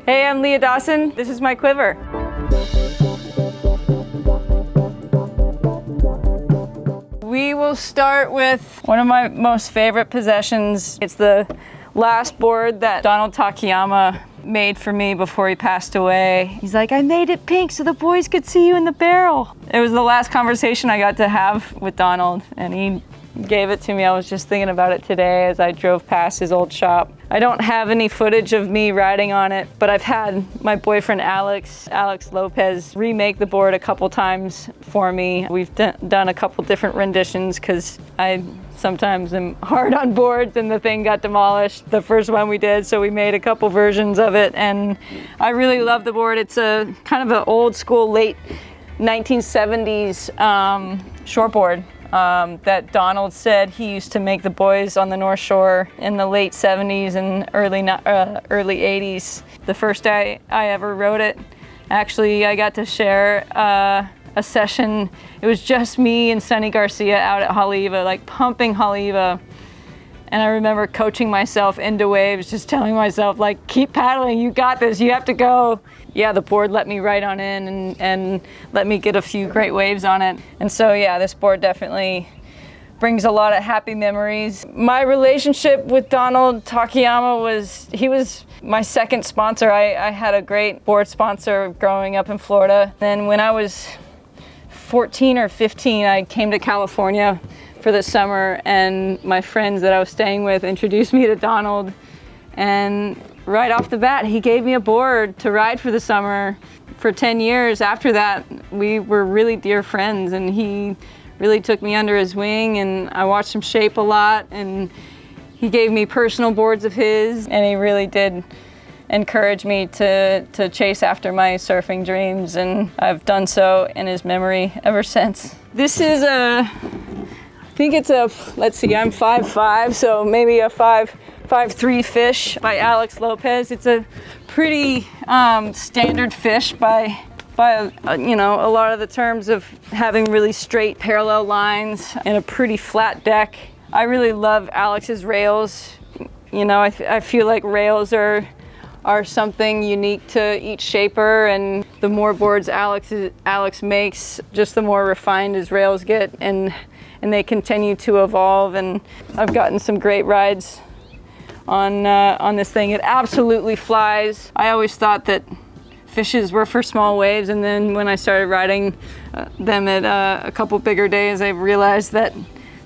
Hey, I'm Leah Dawson. This is my Quiver. We will start with one of my most favorite possessions. It's the last board that Donald Takayama made for me before he passed away. He's like, I made it pink so the boys could see you in the barrel. It was the last conversation I got to have with Donald, and he gave it to me. I was just thinking about it today as I drove past his old shop. I don't have any footage of me riding on it, but I've had my boyfriend Alex Lopez, remake the board a couple times for me. We've done a couple different renditions because I sometimes am hard on boards and the thing got demolished the first one we did, so we made a couple versions of it, and I really love the board. It's a kind of an old school late 1970s shortboard that Donald said he used to make the boys on the North Shore in the late 70s and early 80s. The first day I ever rode it, actually I got to share a session. It was just me and Sonny Garcia out at Haleiwa, like pumping Haleiwa. And I remember coaching myself into waves, just telling myself, like, keep paddling, you got this, you have to go. Yeah, the board let me ride on in and let me get a few great waves on it. And so, yeah, this board definitely brings a lot of happy memories. My relationship with Donald Takayama he was my second sponsor. I had a great board sponsor growing up in Florida. Then when I was 14 or 15, I came to California for the summer, and my friends that I was staying with introduced me to Donald, and right off the bat he gave me a board to ride for the summer. For 10 years after that, we were really dear friends, and he really took me under his wing, and I watched him shape a lot, and he gave me personal boards of his, and he really did encourage me to chase after my surfing dreams, and I've done so in his memory ever since. This is I think it's let's see, I'm 5'5", so maybe a 5'3" fish by Alex Lopez. It's a pretty standard fish by you know, a lot of the terms of having really straight parallel lines and a pretty flat deck. I really love Alex's rails. You know, I feel like rails are something unique to each shaper, and the more boards Alex makes, just the more refined his rails get, and they continue to evolve, and I've gotten some great rides on this thing. It absolutely flies. I always thought that fishes were for small waves, and then when I started riding them at a couple bigger days, I realized that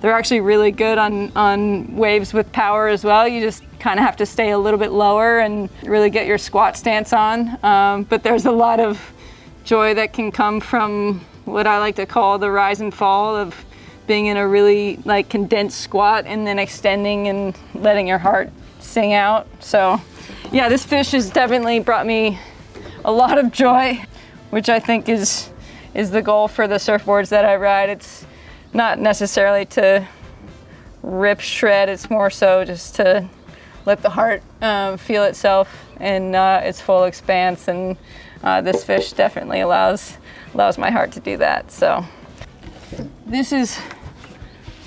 they're actually really good on waves with power as well. You just kind of have to stay a little bit lower and really get your squat stance on. But there's a lot of joy that can come from what I like to call the rise and fall of being in a really like condensed squat and then extending and letting your heart sing out. So yeah, this fish has definitely brought me a lot of joy, which I think is the goal for the surfboards that I ride. It's not necessarily to rip shred, it's more so just to let the heart feel itself in its full expanse, and this fish definitely allows my heart to do that. So this is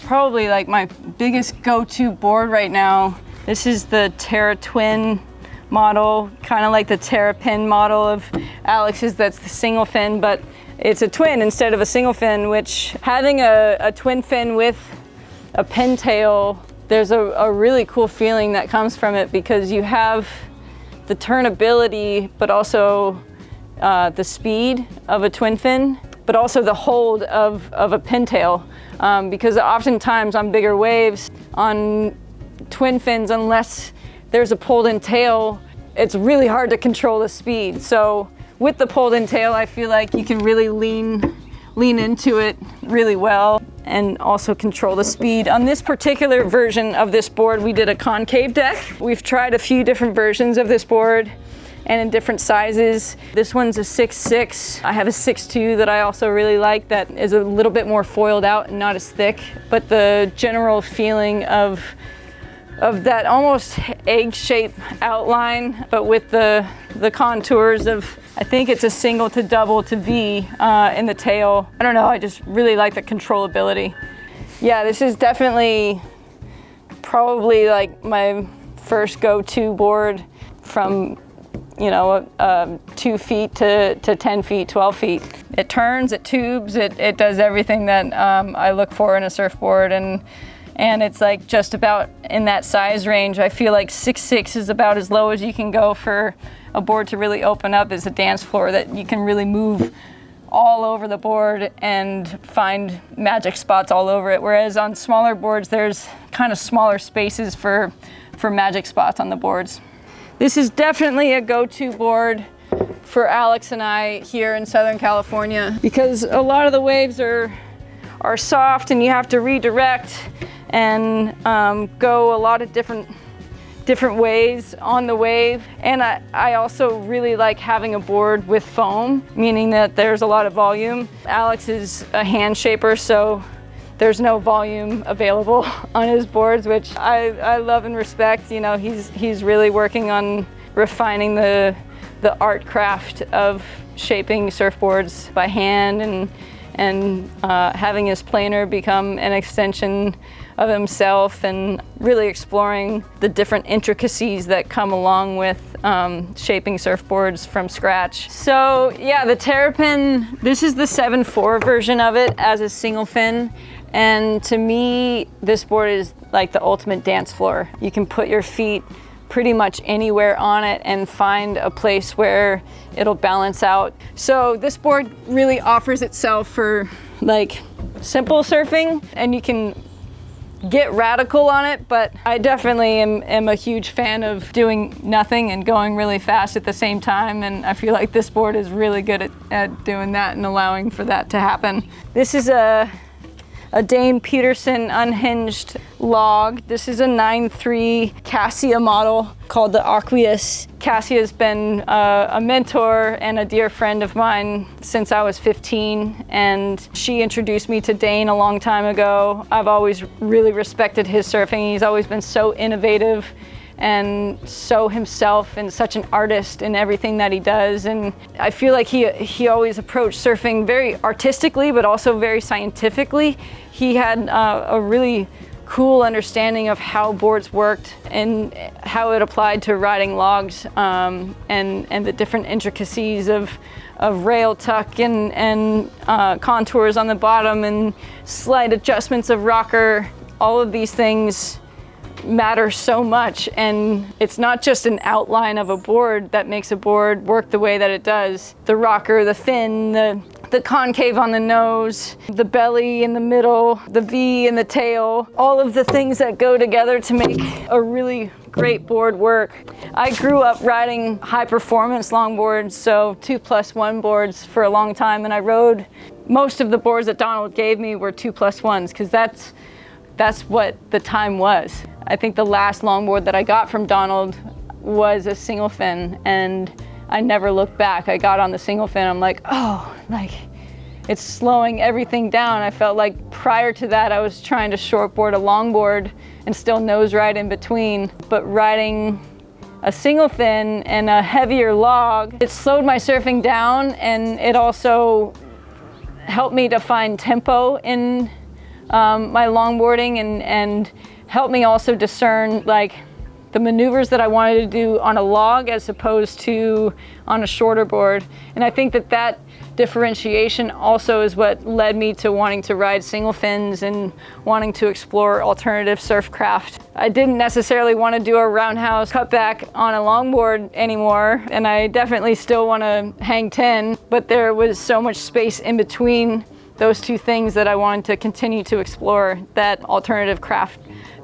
probably like my biggest go-to board right now. This is the Terra Twin model, kind of like the Terra Pin model of Alex's. That's the single fin, but it's a twin instead of a single fin, which having a twin fin with a pintail, there's a really cool feeling that comes from it, because you have the turnability, but also the speed of a twin fin, but also the hold of a pintail. Because oftentimes on bigger waves, on twin fins, unless there's a pulled in tail, it's really hard to control the speed. So with the pulled in tail, I feel like you can really lean into it really well and also control the speed. On this particular version of this board, we did a concave deck. We've tried a few different versions of this board and in different sizes. This one's a 6'6". I have a 6'2" that I also really like, that is a little bit more foiled out and not as thick, but the general feeling of that almost egg-shaped outline, but with the contours of, I think it's a single to double to V in the tail. I don't know, I just really like the controllability. Yeah, this is definitely probably like my first go-to board from, you know, 2 feet to 10 feet, 12 feet. It turns, it tubes, it does everything that I look for in a surfboard, and it's like just about in that size range. I feel like 6'6" is about as low as you can go for a board to really open up as a dance floor, that you can really move all over the board and find magic spots all over it. Whereas on smaller boards, there's kind of smaller spaces for magic spots on the boards. This is definitely a go-to board for Alex and I here in Southern California, because a lot of the waves are soft and you have to redirect and go a lot of different ways on the wave. And I also really like having a board with foam, meaning that there's a lot of volume. Alex is a hand shaper, so there's no volume available on his boards, which I love and respect. You know, he's really working on refining the art craft of shaping surfboards by hand, and having his planer become an extension of himself, and really exploring the different intricacies that come along with shaping surfboards from scratch. So yeah, the Terra Pin, this is the 7.4 version of it as a single fin. And to me, this board is like the ultimate dance floor. You can put your feet pretty much anywhere on it and find a place where it'll balance out. So this board really offers itself for like simple surfing, and you can get radical on it, but I definitely am a huge fan of doing nothing and going really fast at the same time, and I feel like this board is really good at doing that and allowing for that to happen. This is a Dane Peterson unhinged log. This is a 9.3 Cassia model called the Aqueous. Cassia has been a mentor and a dear friend of mine since I was 15, and she introduced me to Dane a long time ago. I've always really respected his surfing. He's always been so innovative and so himself, and such an artist in everything that he does. And I feel like he always approached surfing very artistically, but also very scientifically. He had a really cool understanding of how boards worked and how it applied to riding logs, and the different intricacies of rail tuck and contours on the bottom and slight adjustments of rocker. All of these things matter so much, and it's not just an outline of a board that makes a board work the way that it does. The rocker, the fin, the concave on the nose, the belly in the middle, the V in the tail, all of the things that go together to make a really great board work. I grew up riding high performance longboards, so 2+1 boards for a long time, and I rode most of the boards that Donald gave me were 2+1s, because that's what the time was. I think the last longboard that I got from Donald was a single fin, and I never looked back. I got on the single fin, I'm like, oh, like it's slowing everything down. I felt like prior to that I was trying to shortboard a longboard and still nose ride in between, but riding a single fin and a heavier log, it slowed my surfing down, and it also helped me to find tempo in my longboarding, and helped me also discern like the maneuvers that I wanted to do on a log as opposed to on a shorter board. And I think that differentiation also is what led me to wanting to ride single fins and wanting to explore alternative surf craft. I didn't necessarily want to do a roundhouse cutback on a longboard anymore, and I definitely still want to hang 10, but there was so much space in between those two things that I wanted to continue to explore that alternative craft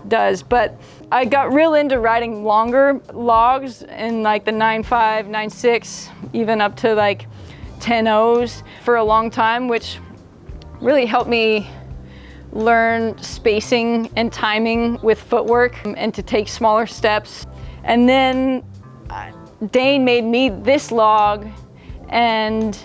does. But I got real into riding longer logs in like the 9.5, 9.6, even up to like 10.0s for a long time, which really helped me learn spacing and timing with footwork and to take smaller steps. And then Dane made me this log, and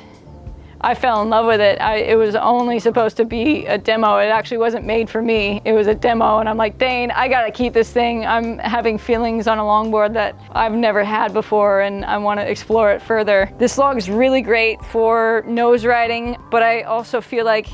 I fell in love with it. It was only supposed to be a demo. It actually wasn't made for me. It was a demo, and I'm like, Dane, I gotta keep this thing. I'm having feelings on a longboard that I've never had before, and I wanna explore it further. This log is really great for nose riding, but I also feel like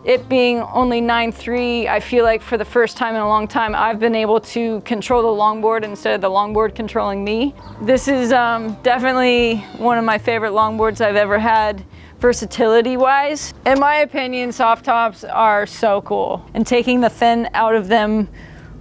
it being only 9.3, I feel like for the first time in a long time, I've been able to control the longboard instead of the longboard controlling me. This is definitely one of my favorite longboards I've ever had, versatility-wise. In my opinion, soft tops are so cool, and taking the fin out of them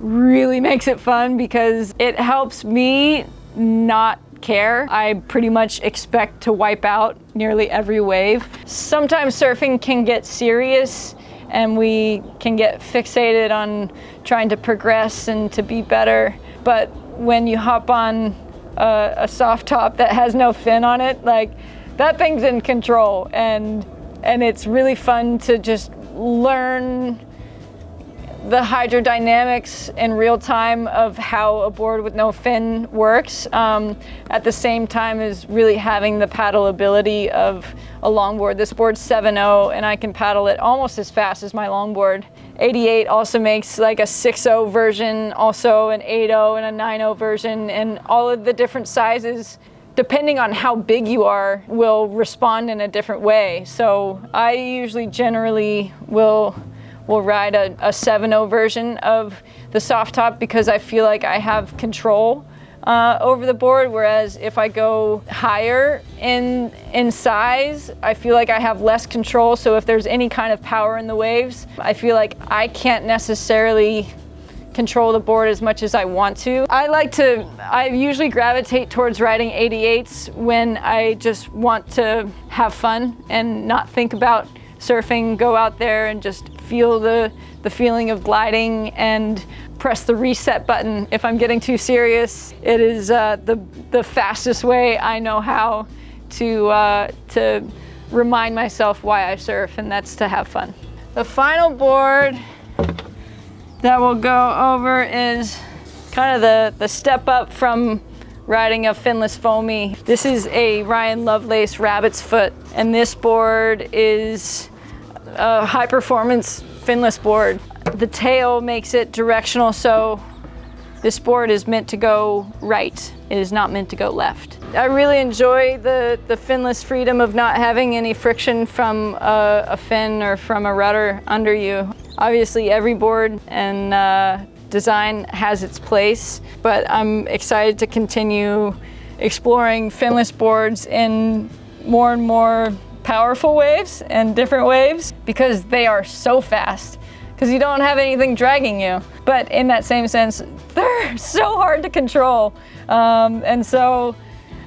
really makes it fun because it helps me not care. I pretty much expect to wipe out nearly every wave. Sometimes surfing can get serious and we can get fixated on trying to progress and to be better. But when you hop on a soft top that has no fin on it, like that thing's in control, and it's really fun to just learn the hydrodynamics in real time of how a board with no fin works, at the same time as really having the paddle ability of a longboard. This board's 7.0 and I can paddle it almost as fast as my longboard. 88 also makes like a 6.0 version, also an 8.0 and a 9.0 version, and all of the different sizes, depending on how big you are, will respond in a different way. So I usually generally will ride a 7.0 version of the soft top because I feel like I have control over the board, whereas if I go higher in size, I feel like I have less control. So if there's any kind of power in the waves, I feel like I can't necessarily control the board as much as I want to. I usually gravitate towards riding 88s when I just want to have fun and not think about surfing, go out there and just feel the feeling of gliding and press the reset button. If I'm getting too serious, it is the fastest way I know how to remind myself why I surf, and that's to have fun. The final board that we'll go over is kind of the step up from riding a Finless foamie. This is a Ryan Lovelace Rabbit's Foot, and this board is a high performance Finless board. The tail makes it directional, so this board is meant to go right. It is not meant to go left. I really enjoy the Finless freedom of not having any friction from a fin or from a rudder under you. Obviously every board and design has its place, but I'm excited to continue exploring Finless boards in more and more powerful waves and different waves because they are so fast, because you don't have anything dragging you. But in that same sense, they're so hard to control. And so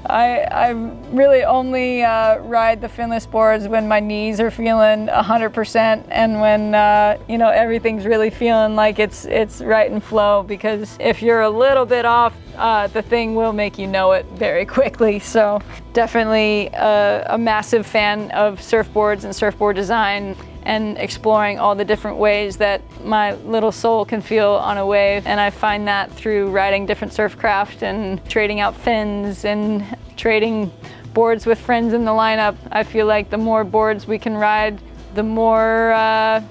I really only ride the Finless boards when my knees are feeling 100% and when everything's really feeling like it's right in flow, because if you're a little bit off, the thing will make you know it very quickly. So definitely a massive fan of surfboards and surfboard design and exploring all the different ways that my little soul can feel on a wave. And I find that through riding different surfcraft and trading out fins and trading boards with friends in the lineup. I feel like the more boards we can ride, the more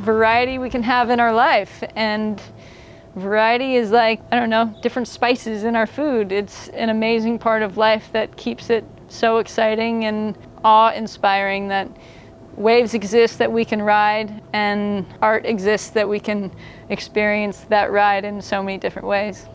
variety we can have in our life. And variety is like, I don't know, different spices in our food. It's an amazing part of life that keeps it so exciting and awe-inspiring that waves exist that we can ride, and art exists that we can experience that ride in so many different ways.